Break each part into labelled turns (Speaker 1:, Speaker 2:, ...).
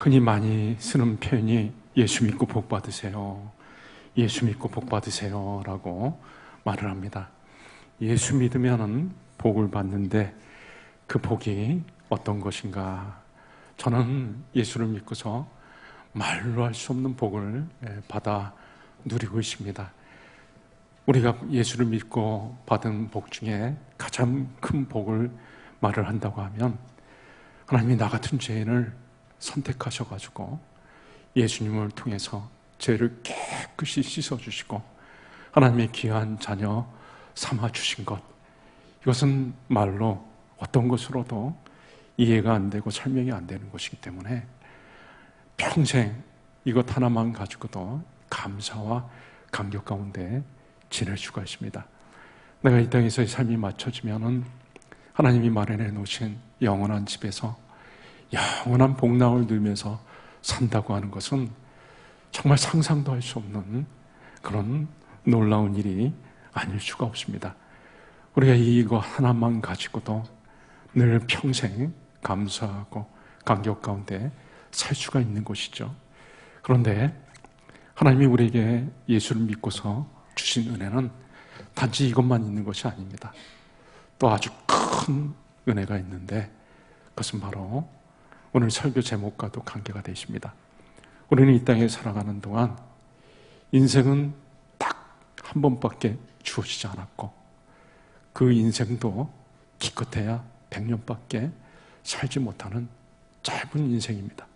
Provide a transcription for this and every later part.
Speaker 1: 흔히 많이 쓰는 표현이 예수 믿고 복 받으세요. 예수 믿고 복 받으세요 라고 말을 합니다. 예수 믿으면 복을 받는데 그 복이 어떤 것인가? 저는 예수를 믿고서 말로 할 수 없는 복을 받아 누리고 있습니다. 우리가 예수를 믿고 받은 복 중에 가장 큰 복을 말을 한다고 하면, 하나님이 나 같은 죄인을 선택하셔가지고 예수님을 통해서 죄를 깨끗이 씻어주시고 하나님의 귀한 자녀 삼아주신 것, 이것은 말로 어떤 것으로도 이해가 안 되고 설명이 안 되는 것이기 때문에 평생 이것 하나만 가지고도 감사와 감격 가운데 지낼 수가 있습니다. 내가 이 땅에서의 삶이 맞춰지면은 하나님이 마련해 놓으신 영원한 집에서 영원한 복락을 누리면서 산다고 하는 것은 정말 상상도 할 수 없는 그런 놀라운 일이 아닐 수가 없습니다. 우리가 이거 하나만 가지고도 늘 평생 감사하고 감격 가운데 살 수가 있는 것이죠. 그런데 하나님이 우리에게 예수를 믿고서 주신 은혜는 단지 이것만 있는 것이 아닙니다. 또 아주 큰 은혜가 있는데 그것은 바로 오늘 설교 제목과도 관계가 되어 있습니다. 우리는 이 땅에 살아가는 동안 인생은 딱 한 번밖에 주어지지 않았고 그 인생도 기껏해야 100년밖에 살지 못하는 짧은 인생입니다.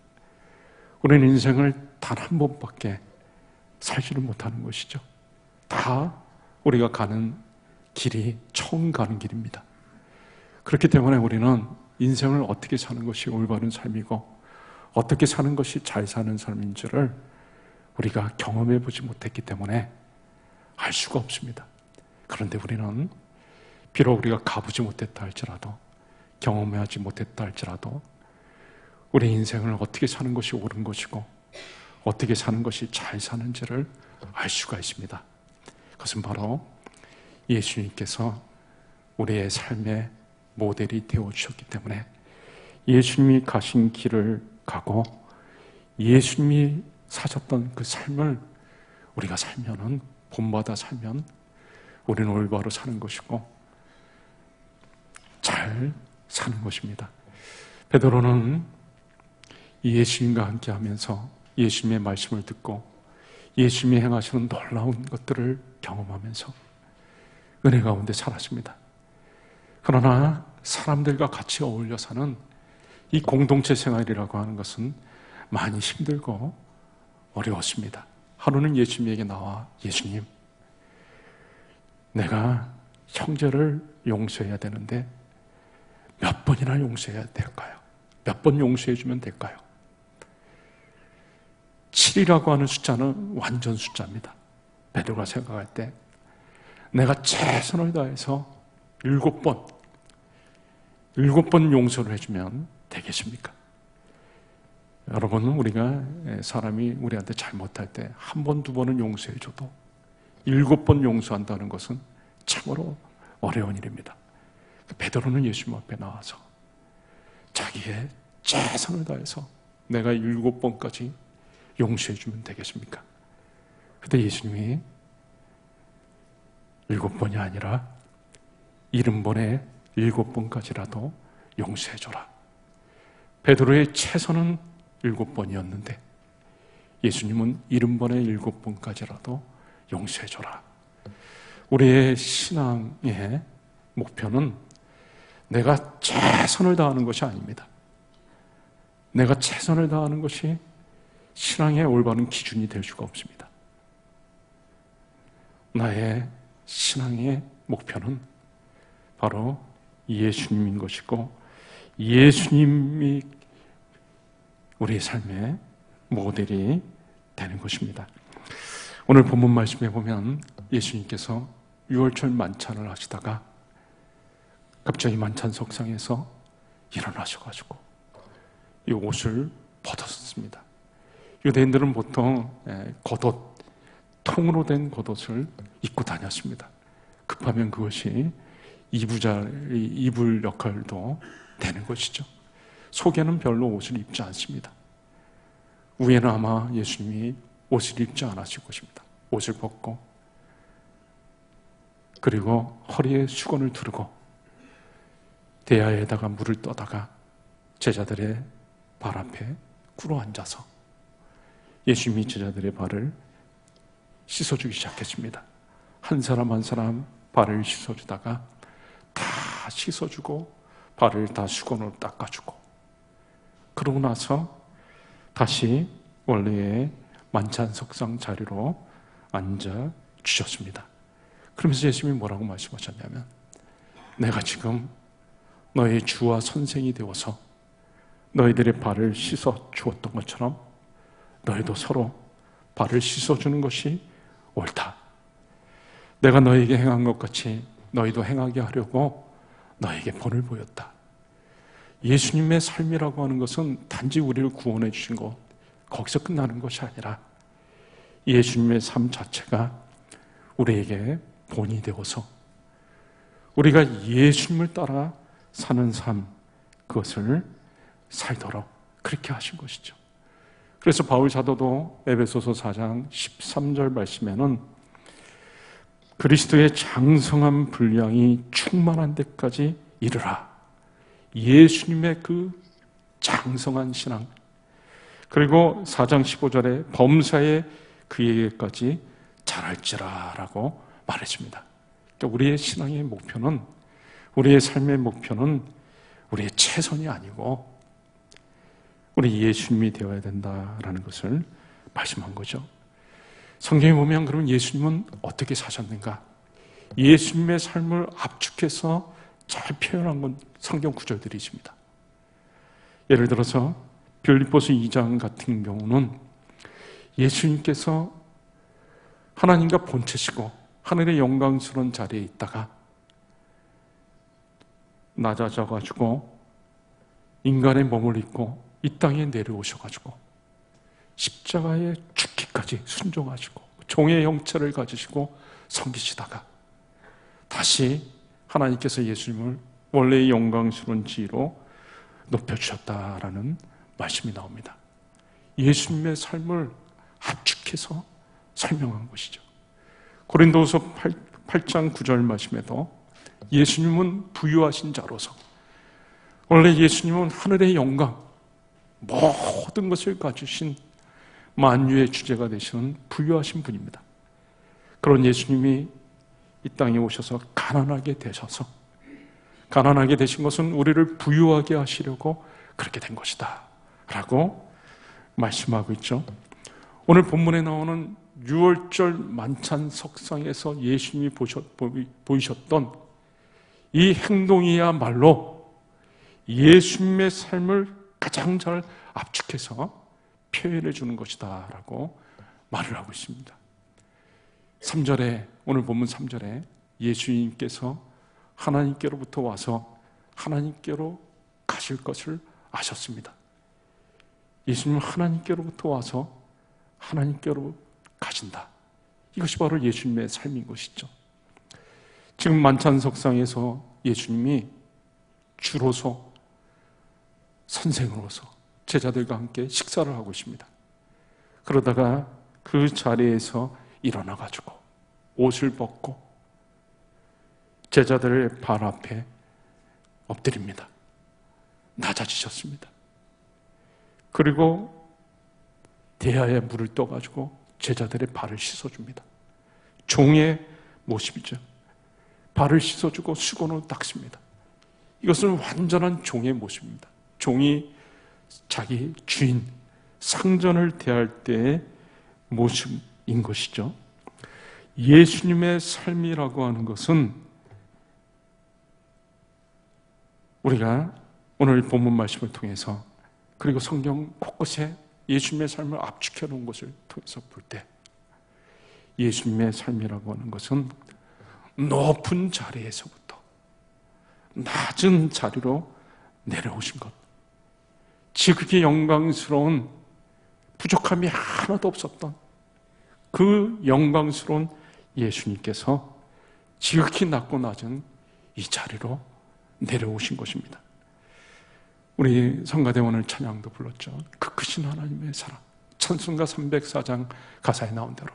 Speaker 1: 우리는 인생을 단 한 번밖에 살지를 못하는 것이죠. 다 우리가 가는 길이 처음 가는 길입니다. 그렇기 때문에 우리는 인생을 어떻게 사는 것이 올바른 삶이고 어떻게 사는 것이 잘 사는 삶인지를 우리가 경험해 보지 못했기 때문에 알 수가 없습니다. 그런데 우리는 비록 우리가 가보지 못했다 할지라도, 경험하지 못했다 할지라도 우리 인생을 어떻게 사는 것이 옳은 것이고 어떻게 사는 것이 잘 사는지를 알 수가 있습니다. 그것은 바로 예수님께서 우리의 삶의 모델이 되어주셨기 때문에 예수님이 가신 길을 가고 예수님이 사셨던 그 삶을 우리가 살면은, 본받아 살면 우리는 올바로 사는 것이고 잘 사는 것입니다. 베드로는 예수님과 함께 하면서 예수님의 말씀을 듣고 예수님이 행하시는 놀라운 것들을 경험하면서 은혜 가운데 살았습니다. 그러나 사람들과 같이 어울려 사는 이 공동체 생활이라고 하는 것은 많이 힘들고 어려웠습니다. 하루는 예수님에게 나와, 예수님, 내가 형제를 용서해야 되는데 몇 번이나 용서해야 될까요? 몇 번 용서해 주면 될까요? 7이라고 하는 숫자는 완전 숫자입니다. 베드로가 생각할 때 내가 최선을 다해서 7번 용서를 해주면 되겠습니까? 여러분, 우리가 사람이 우리한테 잘못할 때 한 번, 두 번은 용서해줘도 7번 용서한다는 것은 참으로 어려운 일입니다. 베드로는 예수님 앞에 나와서 자기의 최선을 다해서 내가 7번까지 용서해주면 되겠습니까? 그때 예수님이 7번이 아니라 70번에 7번까지라도 용서해줘라. 베드로의 최선은 7번이었는데 예수님은 70번에 7번까지라도 용서해줘라. 우리의 신앙의 목표는 내가 최선을 다하는 것이 아닙니다. 내가 최선을 다하는 것이 신앙의 올바른 기준이 될 수가 없습니다. 나의 신앙의 목표는 바로 예수님인 것이고 예수님이 우리의 삶의 모델이 되는 것입니다. 오늘 본문 말씀에 보면 예수님께서 유월절 만찬을 하시다가 갑자기 만찬석상에서 일어나셔가지고 이 옷을 벗었습니다. 유대인들은 보통 겉옷, 통으로 된 겉옷을 입고 다녔습니다. 급하면 그것이 이불 역할도 되는 것이죠. 속에는 별로 옷을 입지 않습니다. 위에는 아마 예수님이 옷을 입지 않았을 것입니다. 옷을 벗고 그리고 허리에 수건을 두르고 대야에다가 물을 떠다가 제자들의 발 앞에 꿇어 앉아서 예수님이 제자들의 발을 씻어주기 시작했습니다. 한 사람 한 사람 발을 씻어주다가 다 씻어주고 발을 다 수건으로 닦아주고 그러고 나서 다시 원래의 만찬석상 자리로 앉아주셨습니다. 그러면서 예수님이 뭐라고 말씀하셨냐면 내가 지금 너의 주와 선생이 되어서 너희들의 발을 씻어 주었던 것처럼 너희도 서로 발을 씻어주는 것이 옳다. 내가 너에게 행한 것 같이 너희도 행하게 하려고 너에게 본을 보였다. 예수님의 삶이라고 하는 것은 단지 우리를 구원해 주신 것, 거기서 끝나는 것이 아니라 예수님의 삶 자체가 우리에게 본이 되어서 우리가 예수님을 따라 사는 삶, 그것을 살도록 그렇게 하신 것이죠. 그래서 바울 사도도 에베소서 4장 13절 말씀에는 그리스도의 장성한 분량이 충만한 데까지 이르라. 예수님의 그 장성한 신앙, 그리고 4장 15절에 범사에 그에게까지 자랄지라 라고 말했습니다. 그러니까 우리의 신앙의 목표는, 우리의 삶의 목표는 우리의 최선이 아니고 우리 예수님이 되어야 된다라는 것을 말씀한 거죠. 성경에 보면 그러면 예수님은 어떻게 사셨는가? 예수님의 삶을 압축해서 잘 표현한 건 성경 구절들이 있습니다. 예를 들어서 빌립보서 2장 같은 경우는 예수님께서 하나님과 본체시고 하늘의 영광스러운 자리에 있다가 낮아져가지고 인간의 몸을 입고 이 땅에 내려오셔가지고 십자가에 죽기까지 순종하시고 종의 형체를 가지시고 섬기시다가 다시 하나님께서 예수님을 원래의 영광스러운 지위로 높여주셨다라는 말씀이 나옵니다. 예수님의 삶을 압축해서 설명한 것이죠. 고린도후서 8장 9절 말씀에도 예수님은 부유하신 자로서, 원래 예수님은 하늘의 영광, 모든 것을 가지신 만유의 주제가 되시는 부유하신 분입니다. 그런 예수님이 이 땅에 오셔서 가난하게 되셔서, 가난하게 되신 것은 우리를 부유하게 하시려고 그렇게 된 것이다 라고 말씀하고 있죠. 오늘 본문에 나오는 6월절 만찬 석상에서 예수님이 보이셨던 이 행동이야말로 예수님의 삶을 가장 잘 압축해서 표현해 주는 것이다 라고 말을 하고 있습니다. 3절에, 오늘 본문 3절에 예수님께서 하나님께로부터 와서 하나님께로 가실 것을 아셨습니다. 예수님은 하나님께로부터 와서 하나님께로 가신다. 이것이 바로 예수님의 삶인 것이죠. 지금 만찬석상에서 예수님이 주로서 선생으로서 제자들과 함께 식사를 하고 있습니다. 그러다가 그 자리에서 일어나가지고 옷을 벗고 제자들의 발 앞에 엎드립니다. 낮아지셨습니다. 그리고 대야에 물을 떠가지고 제자들의 발을 씻어줍니다. 종의 모습이죠. 발을 씻어주고 수건으로 닦습니다. 이것은 완전한 종의 모습입니다. 종이 자기 주인, 상전을 대할 때의 모습인 것이죠. 예수님의 삶이라고 하는 것은 우리가 오늘 본문 말씀을 통해서, 그리고 성경 곳곳에 예수님의 삶을 압축해 놓은 것을 통해서 볼 때, 예수님의 삶이라고 하는 것은 높은 자리에서부터 낮은 자리로 내려오신 것, 지극히 영광스러운, 부족함이 하나도 없었던 그 영광스러운 예수님께서 지극히 낮고 낮은 이 자리로 내려오신 것입니다. 우리 성가대 오늘 찬양도 불렀죠. 그 크신 하나님의 사랑, 찬송가 304장 가사에 나온 대로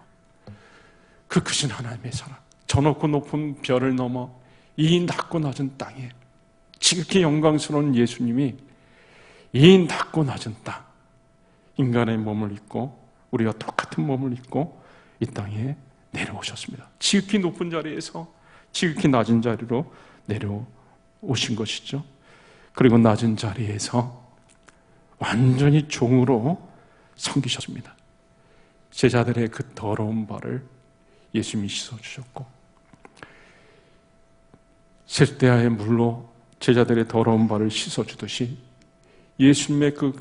Speaker 1: 그 크신 하나님의 사랑, 저 높고 높은 별을 넘어 이 낮고 낮은 땅에 지극히 영광스러운 예수님이 이 낮고 낮은 땅, 인간의 몸을 입고 우리와 똑같은 몸을 입고 이 땅에 내려오셨습니다. 지극히 높은 자리에서 지극히 낮은 자리로 내려오신 것이죠. 그리고 낮은 자리에서 완전히 종으로 섬기셨습니다. 제자들의 그 더러운 발을 예수님이 씻어주셨고, 세대야의 물로 제자들의 더러운 발을 씻어주듯이 예수님의 그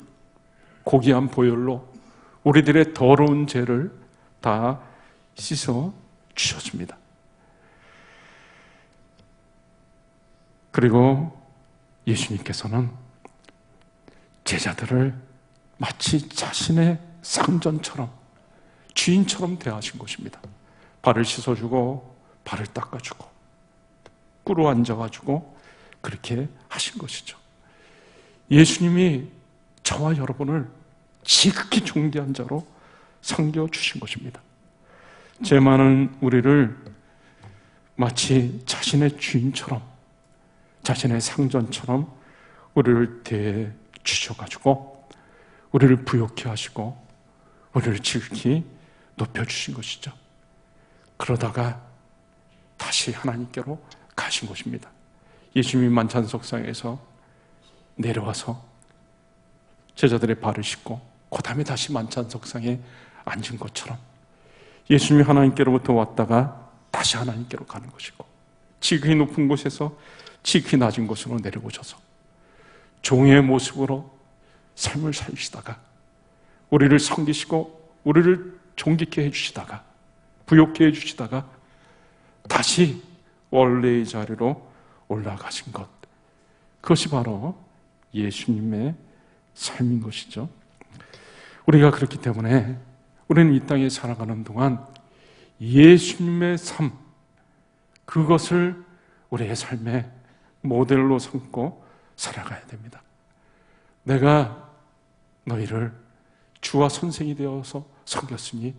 Speaker 1: 고귀한 보혈로 우리들의 더러운 죄를 다 씻어주셨습니다. 그리고 예수님께서는 제자들을 마치 자신의 상전처럼, 주인처럼 대하신 것입니다. 발을 씻어주고 발을 닦아주고 꿇어 앉아가지고 그렇게 하신 것이죠. 예수님이 저와 여러분을 지극히 존귀한 자로 섬겨주신 것입니다. 죄 많은 우리를 마치 자신의 주인처럼, 자신의 상전처럼 우리를 대해 주셔가지고 우리를 부욕케 하시고 우리를 지극히 높여주신 것이죠. 그러다가 다시 하나님께로 가신 것입니다. 예수님이 만찬석상에서 내려와서 제자들의 발을 씻고 그 다음에 다시 만찬석상에 앉은 것처럼 예수님이 하나님께로부터 왔다가 다시 하나님께로 가는 것이고, 지극히 높은 곳에서 지극히 낮은 곳으로 내려오셔서 종의 모습으로 삶을 살시다가 우리를 섬기시고 우리를 존귀케 해주시다가 부욕케 해주시다가 다시 원래의 자리로 올라가신 것, 그것이 바로 예수님의 삶인 것이죠. 우리가 그렇기 때문에 우리는 이 땅에 살아가는 동안 예수님의 삶, 그것을 우리의 삶의 모델로 삼고 살아가야 됩니다. 내가 너희를 주와 선생이 되어서 섬겼으니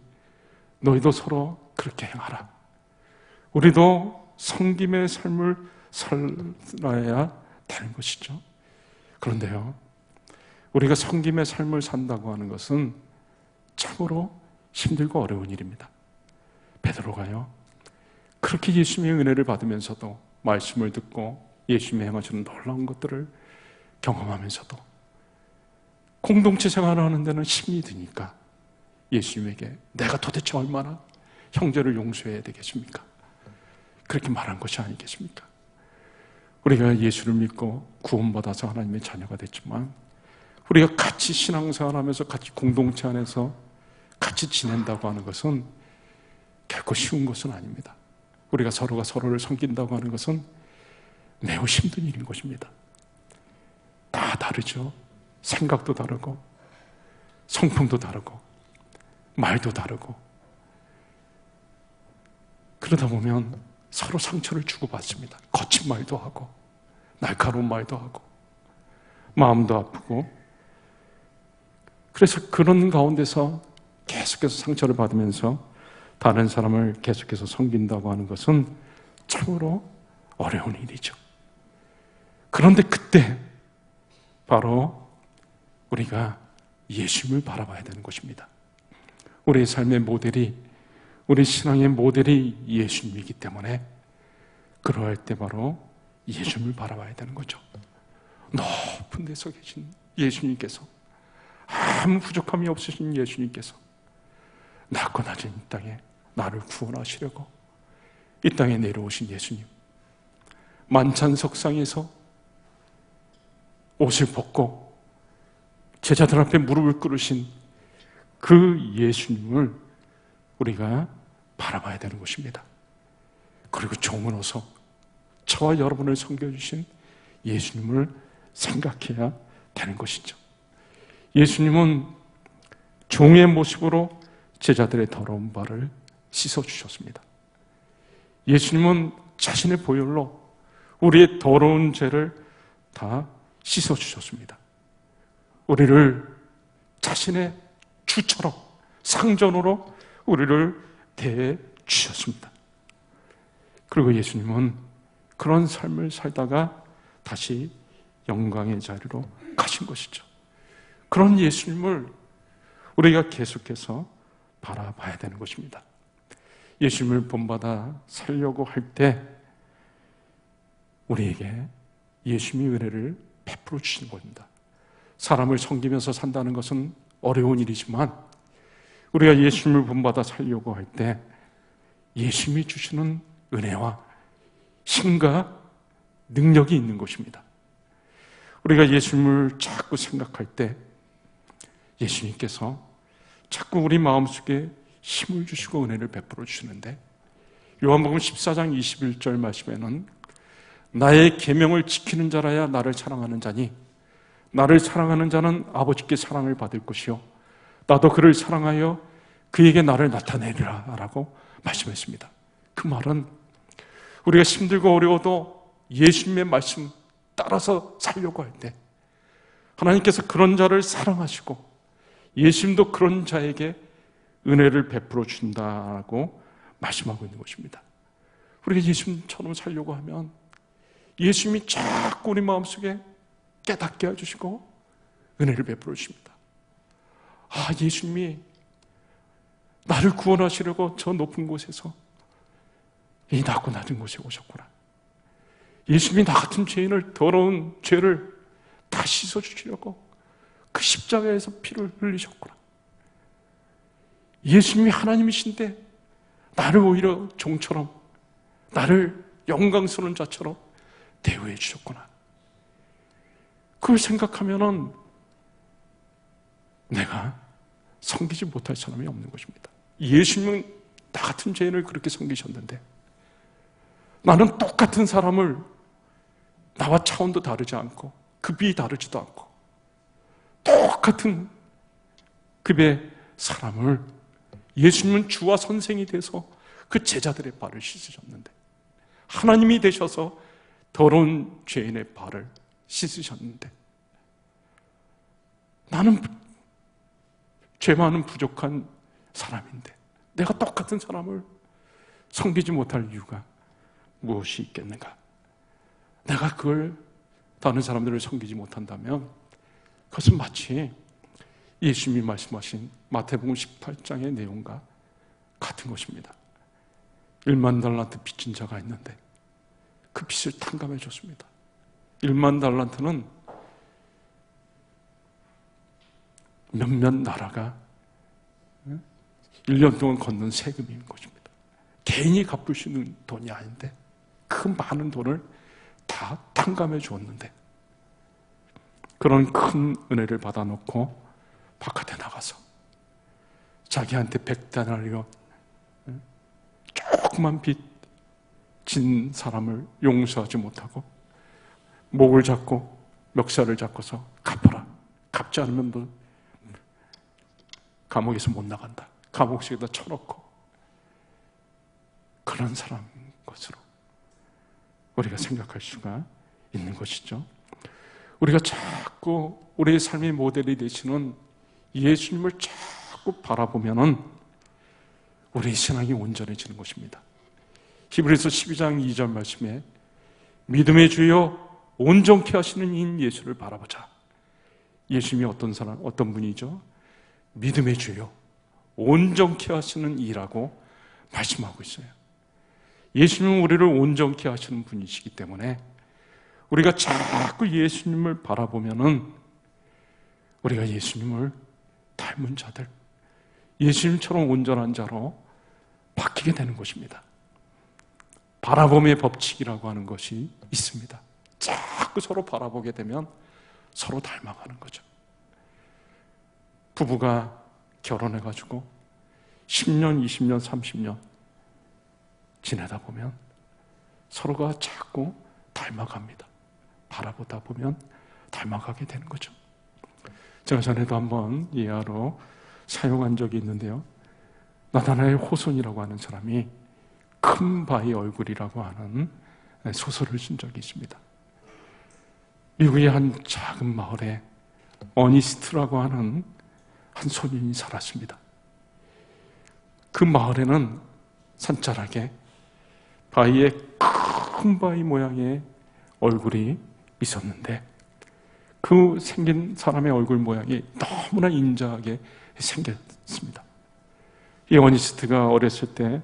Speaker 1: 너희도 서로 그렇게 행하라. 우리도 섬김의 삶을 살아야 되는 것이죠. 그런데요, 우리가 섬김의 삶을 산다고 하는 것은 참으로 힘들고 어려운 일입니다. 베드로가요, 그렇게 예수님의 은혜를 받으면서도 말씀을 듣고 예수님이 행하시는 놀라운 것들을 경험하면서도 공동체 생활을 하는 데는 힘이 드니까 예수님에게 내가 도대체 얼마나 형제를 용서해야 되겠습니까? 그렇게 말한 것이 아니겠습니까? 우리가 예수를 믿고 구원받아서 하나님의 자녀가 됐지만 우리가 같이 신앙생활하면서 같이 공동체 안에서 같이 지낸다고 하는 것은 결코 쉬운 것은 아닙니다. 우리가 서로가 서로를 섬긴다고 하는 것은 매우 힘든 일인 것입니다. 다 다르죠. 생각도 다르고 성품도 다르고 말도 다르고, 그러다 보면 서로 상처를 주고받습니다. 거친 말도 하고 날카로운 말도 하고 마음도 아프고, 그래서 그런 가운데서 계속해서 상처를 받으면서 다른 사람을 계속해서 섬긴다고 하는 것은 참으로 어려운 일이죠. 그런데 그때 바로 우리가 예수님을 바라봐야 되는 것입니다. 우리의 삶의 모델이, 우리 신앙의 모델이 예수님이기 때문에 그러할 때 바로 예수님을 바라봐야 되는 거죠. 높은 데서 계신 예수님께서, 아무 부족함이 없으신 예수님께서 낮고 낮은 이 땅에 나를 구원하시려고 이 땅에 내려오신 예수님, 만찬석상에서 옷을 벗고 제자들 앞에 무릎을 꿇으신 그 예수님을 우리가 바라봐야 되는 것입니다. 그리고 종으로서 저와 여러분을 섬겨주신 예수님을 생각해야 되는 것이죠. 예수님은 종의 모습으로 제자들의 더러운 발을 씻어주셨습니다. 예수님은 자신의 보혈로 우리의 더러운 죄를 다 씻어주셨습니다. 우리를 자신의 주처럼 상전으로 우리를 대해 주셨습니다. 그리고 예수님은 그런 삶을 살다가 다시 영광의 자리로 가신 것이죠. 그런 예수님을 우리가 계속해서 바라봐야 되는 것입니다. 예수님을 본받아 살려고 할 때 우리에게 예수님의 은혜를 베풀어 주시는 겁니다. 사람을 섬기면서 산다는 것은 어려운 일이지만 우리가 예수님을 본받아 살려고 할 때 예수님이 주시는 은혜와 힘과 능력이 있는 것입니다. 우리가 예수님을 자꾸 생각할 때 예수님께서 자꾸 우리 마음속에 힘을 주시고 은혜를 베풀어 주시는데, 요한복음 14장 21절 말씀에는 나의 계명을 지키는 자라야 나를 사랑하는 자니 나를 사랑하는 자는 아버지께 사랑을 받을 것이요 나도 그를 사랑하여 그에게 나를 나타내리라 라고 말씀했습니다. 그 말은 우리가 힘들고 어려워도 예수님의 말씀 따라서 살려고 할 때 하나님께서 그런 자를 사랑하시고 예수님도 그런 자에게 은혜를 베풀어 준다고 말씀하고 있는 것입니다. 우리가 예수님처럼 살려고 하면 예수님이 자꾸 우리 마음속에 깨닫게 해주시고 은혜를 베풀어 주십니다. 아, 예수님이 나를 구원하시려고 저 높은 곳에서 이 낮고 낮은 곳에 오셨구나. 예수님이 나 같은 죄인을, 더러운 죄를 다 씻어주시려고 그 십자가에서 피를 흘리셨구나. 예수님이 하나님이신데 나를 오히려 종처럼, 나를 영광스러운 자처럼 대우해 주셨구나. 그걸 생각하면은 내가 섬기지 못할 사람이 없는 것입니다. 예수님은 나 같은 죄인을 그렇게 섬기셨는데 나는 똑같은 사람을 나와 차원도 다르지 않고 급이 다르지도 않고 똑같은 급의 사람을 예수님은 주와 선생이 돼서 그 제자들의 발을 씻으셨는데, 하나님이 되셔서 더러운 죄인의 발을 씻으셨는데, 나는 죄 많은 부족한 사람인데 내가 똑같은 사람을 섬기지 못할 이유가 무엇이 있겠는가? 내가 그걸 다른 사람들을 섬기지 못한다면 그것은 마치 예수님이 말씀하신 마태복음 18장의 내용과 같은 것입니다. 1만 달란트 빚진 자가 있는데 그 빚을 탕감해 줬습니다. 1만 달란트는 몇몇 나라가 1년 동안 걷는 세금인 것입니다. 개인이 갚을 수 있는 돈이 아닌데 그 많은 돈을 다 탕감해 주었는데, 그런 큰 은혜를 받아놓고 바깥에 나가서 자기한테 100데나리온 조그만 빚진 사람을 용서하지 못하고 목을 잡고 멱살을 잡고서 갚아라, 갚지 않으면 너 감옥에서 못 나간다, 감옥식에다 쳐놓고, 그런 사람 것으로 우리가 생각할 수가 있는 것이죠. 우리가 자꾸 우리의 삶의 모델이 되시는 예수님을 자꾸 바라보면은 우리의 신앙이 온전해지는 것입니다. 히브리서 12장 2절 말씀에 믿음의 주여 온전케 하시는 이인 예수를 바라보자. 예수님이 어떤 사람, 어떤 분이죠? 믿음의 주여 온전케 하시는 이라고 말씀하고 있어요. 예수님은 우리를 온전케 하시는 분이시기 때문에 우리가 자꾸 예수님을 바라보면은 우리가 예수님을 닮은 자들, 예수님처럼 온전한 자로 바뀌게 되는 것입니다. 바라봄의 법칙이라고 하는 것이 있습니다. 자꾸 서로 바라보게 되면 서로 닮아가는 거죠. 부부가 결혼해가지고 10년, 20년, 30년 지내다 보면 서로가 자꾸 닮아갑니다. 바라보다 보면 닮아가게 되는 거죠. 제가 전에도 한번 예화로 사용한 적이 있는데요. 나다나엘 호손이라고 하는 사람이 큰 바위 얼굴이라고 하는 소설을 쓴 적이 있습니다. 미국의 한 작은 마을에 어니스트라고 하는 한 소년이 살았습니다. 그 마을에는 산자락에 바위에 큰 바위 모양의 얼굴이 있었는데 그 생긴 사람의 얼굴 모양이 너무나 인자하게 생겼습니다. 이 어니스트가 어렸을 때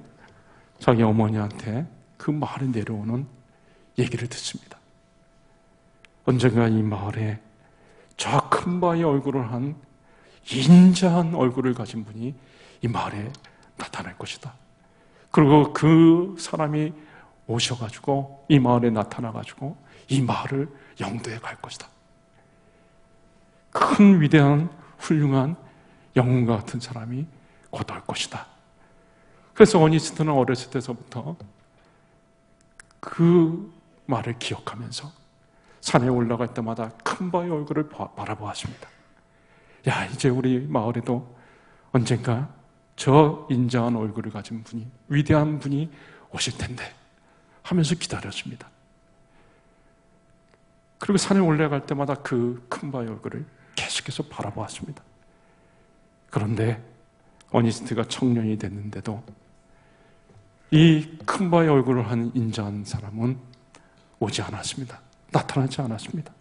Speaker 1: 자기 어머니한테 그 마을에 내려오는 얘기를 듣습니다. 언젠가 이 마을에 저 큰 바위 얼굴을 한 인자한 얼굴을 가진 분이 이 마을에 나타날 것이다. 그리고 그 사람이 오셔가지고 이 마을에 나타나가지고 이 마을을 영도해 갈 것이다. 큰 위대한 훌륭한 영웅과 같은 사람이 곧 올 것이다. 그래서 어니스트는 어렸을 때서부터 그 말을 기억하면서 산에 올라갈 때마다 큰 바위 얼굴을 바라보았습니다. 야, 이제 우리 마을에도 언젠가 저 인자한 얼굴을 가진 분이, 위대한 분이 오실 텐데 하면서 기다렸습니다. 그리고 산에 올라갈 때마다 그 큰 바위 얼굴을 계속해서 바라보았습니다. 그런데 어니스트가 청년이 됐는데도 이 큰 바위 얼굴을 한 인자한 사람은 오지 않았습니다. 나타나지 않았습니다.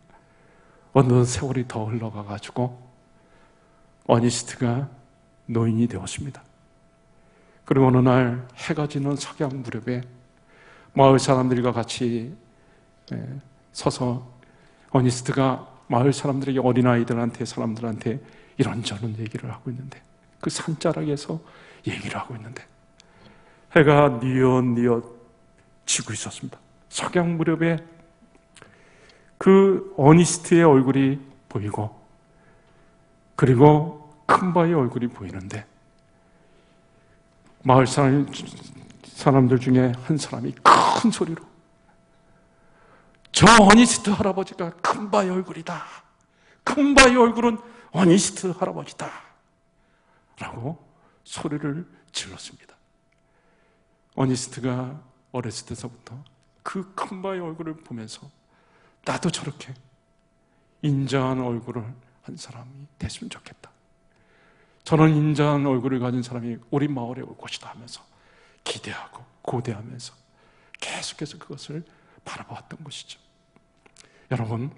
Speaker 1: 어느 세월이 더 흘러가가지고 어니스트가 노인이 되었습니다. 그리고 어느 날 해가 지는 석양 무렵에 마을 사람들과 같이 서서 어니스트가 마을 사람들에게, 어린아이들한테, 사람들한테 이런저런 얘기를 하고 있는데, 그 산자락에서 얘기를 하고 있는데 해가 뉘엿뉘엿 지고 있었습니다. 석양 무렵에 그 어니스트의 얼굴이 보이고 그리고 큰 바위 얼굴이 보이는데 마을 사람들 중에 한 사람이 큰 소리로 저 어니스트 할아버지가 큰 바위 얼굴이다. 큰 바위 얼굴은 어니스트 할아버지다. 라고 소리를 질렀습니다. 어니스트가 어렸을 때서부터 그 큰 바위 얼굴을 보면서 나도 저렇게 인자한 얼굴을 한 사람이 됐으면 좋겠다. 저는 인자한 얼굴을 가진 사람이 우리 마을에 올 것이다 하면서 기대하고 고대하면서 계속해서 그것을 바라보았던 것이죠. 여러분,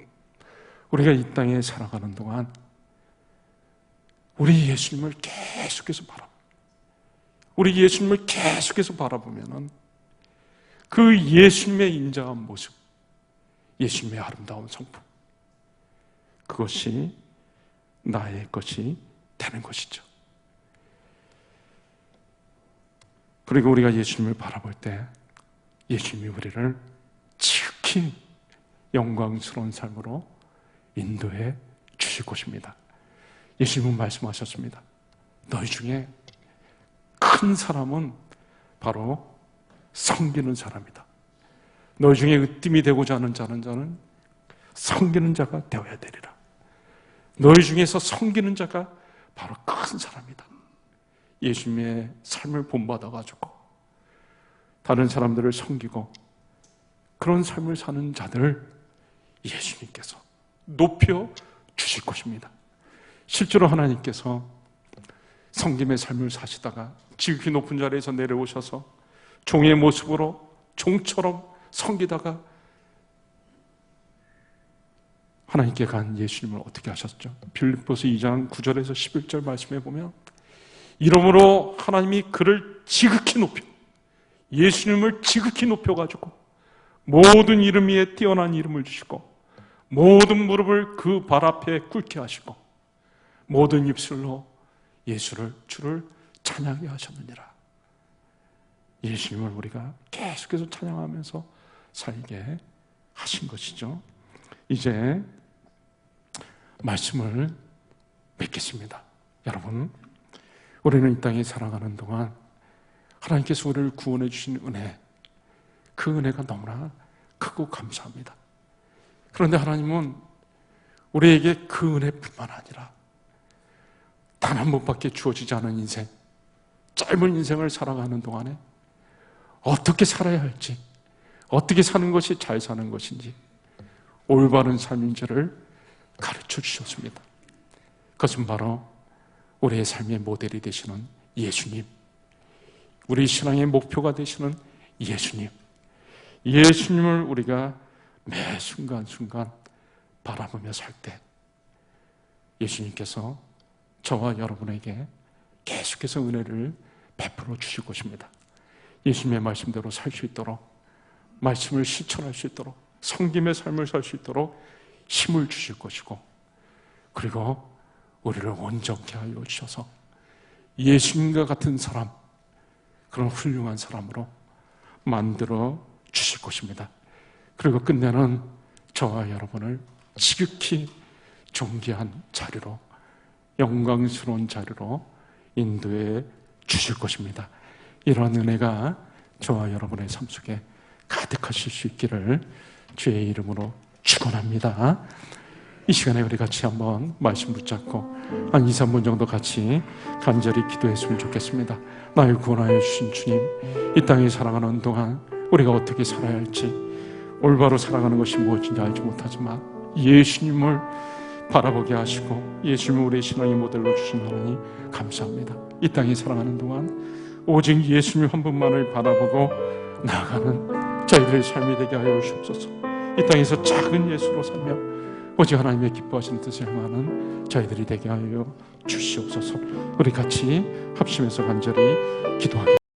Speaker 1: 우리가 이 땅에 살아가는 동안 우리 예수님을 계속해서 우리 예수님을 계속해서 바라보면은 그 예수님의 인자한 모습, 예수님의 아름다운 성품, 그것이 나의 것이 되는 것이죠. 그리고 우리가 예수님을 바라볼 때 예수님이 우리를 지극히 영광스러운 삶으로 인도해 주실 것입니다. 예수님은 말씀하셨습니다. 너희 중에 큰 사람은 바로 섬기는 사람이다. 너희 중에 으뜸이 되고자 하는 자는 섬기는 자가 되어야 되리라. 너희 중에서 섬기는 자가 바로 큰 사람이다. 예수님의 삶을 본받아가지고 다른 사람들을 섬기고 그런 삶을 사는 자들을 예수님께서 높여 주실 것입니다. 실제로 하나님께서 섬김의 삶을 사시다가 지극히 높은 자리에서 내려오셔서 종의 모습으로 종처럼 섬기다가 하나님께 간 예수님을 어떻게 하셨죠? 빌립보서 2장 9절에서 11절 말씀해 보면 이러므로 하나님이 그를 지극히 높여, 예수님을 지극히 높여가지고 모든 이름 위에 뛰어난 이름을 주시고 모든 무릎을 그 발 앞에 꿇게 하시고 모든 입술로 주를 찬양하게 하셨느니라. 예수님을 우리가 계속해서 찬양하면서 살게 하신 것이죠. 이제 말씀을 맺겠습니다. 여러분, 우리는 이 땅에 살아가는 동안 하나님께서 우리를 구원해 주신 은혜, 그 은혜가 너무나 크고 감사합니다. 그런데 하나님은 우리에게 그 은혜뿐만 아니라 단 한 번밖에 주어지지 않은 인생, 짧은 인생을 살아가는 동안에 어떻게 살아야 할지, 어떻게 사는 것이 잘 사는 것인지, 올바른 삶인지를 가르쳐 주셨습니다. 그것은 바로 우리의 삶의 모델이 되시는 예수님, 우리 신앙의 목표가 되시는 예수님, 예수님을 우리가 매 순간순간 바라보며 살 때 예수님께서 저와 여러분에게 계속해서 은혜를 베풀어 주실 것입니다. 예수님의 말씀대로 살 수 있도록, 말씀을 실천할 수 있도록, 성김의 삶을 살 수 있도록 힘을 주실 것이고, 그리고 우리를 온전케 하여 주셔서 예수님과 같은 사람, 그런 훌륭한 사람으로 만들어 주실 것입니다. 그리고 끝내는 저와 여러분을 지극히 존귀한 자리로, 영광스러운 자리로 인도해 주실 것입니다. 이러한 은혜가 저와 여러분의 삶 속에 가득하실 수 있기를 주의 이름으로 축원합니다. 이 시간에 우리 같이 한번 말씀 붙잡고 한 2, 3분 정도 같이 간절히 기도했으면 좋겠습니다. 나를 구원하여 주신 주님, 이 땅에 살아가는 동안 우리가 어떻게 살아야 할지, 올바로 살아가는 것이 무엇인지 알지 못하지만 예수님을 바라보게 하시고 예수님을 우리의 신앙의 모델로 주신 하나님 감사합니다. 이 땅에 살아가는 동안 오직 예수님 한 분만을 바라보고 나아가는 저희들의 삶이 되게 하여 주옵소서. 이 땅에서 작은 예수로 살며 오직 하나님의 기뻐하시는 뜻을 행하는 저희들이 되게 하여 주시옵소서. 우리 같이 합심해서 간절히 기도하겠습니다.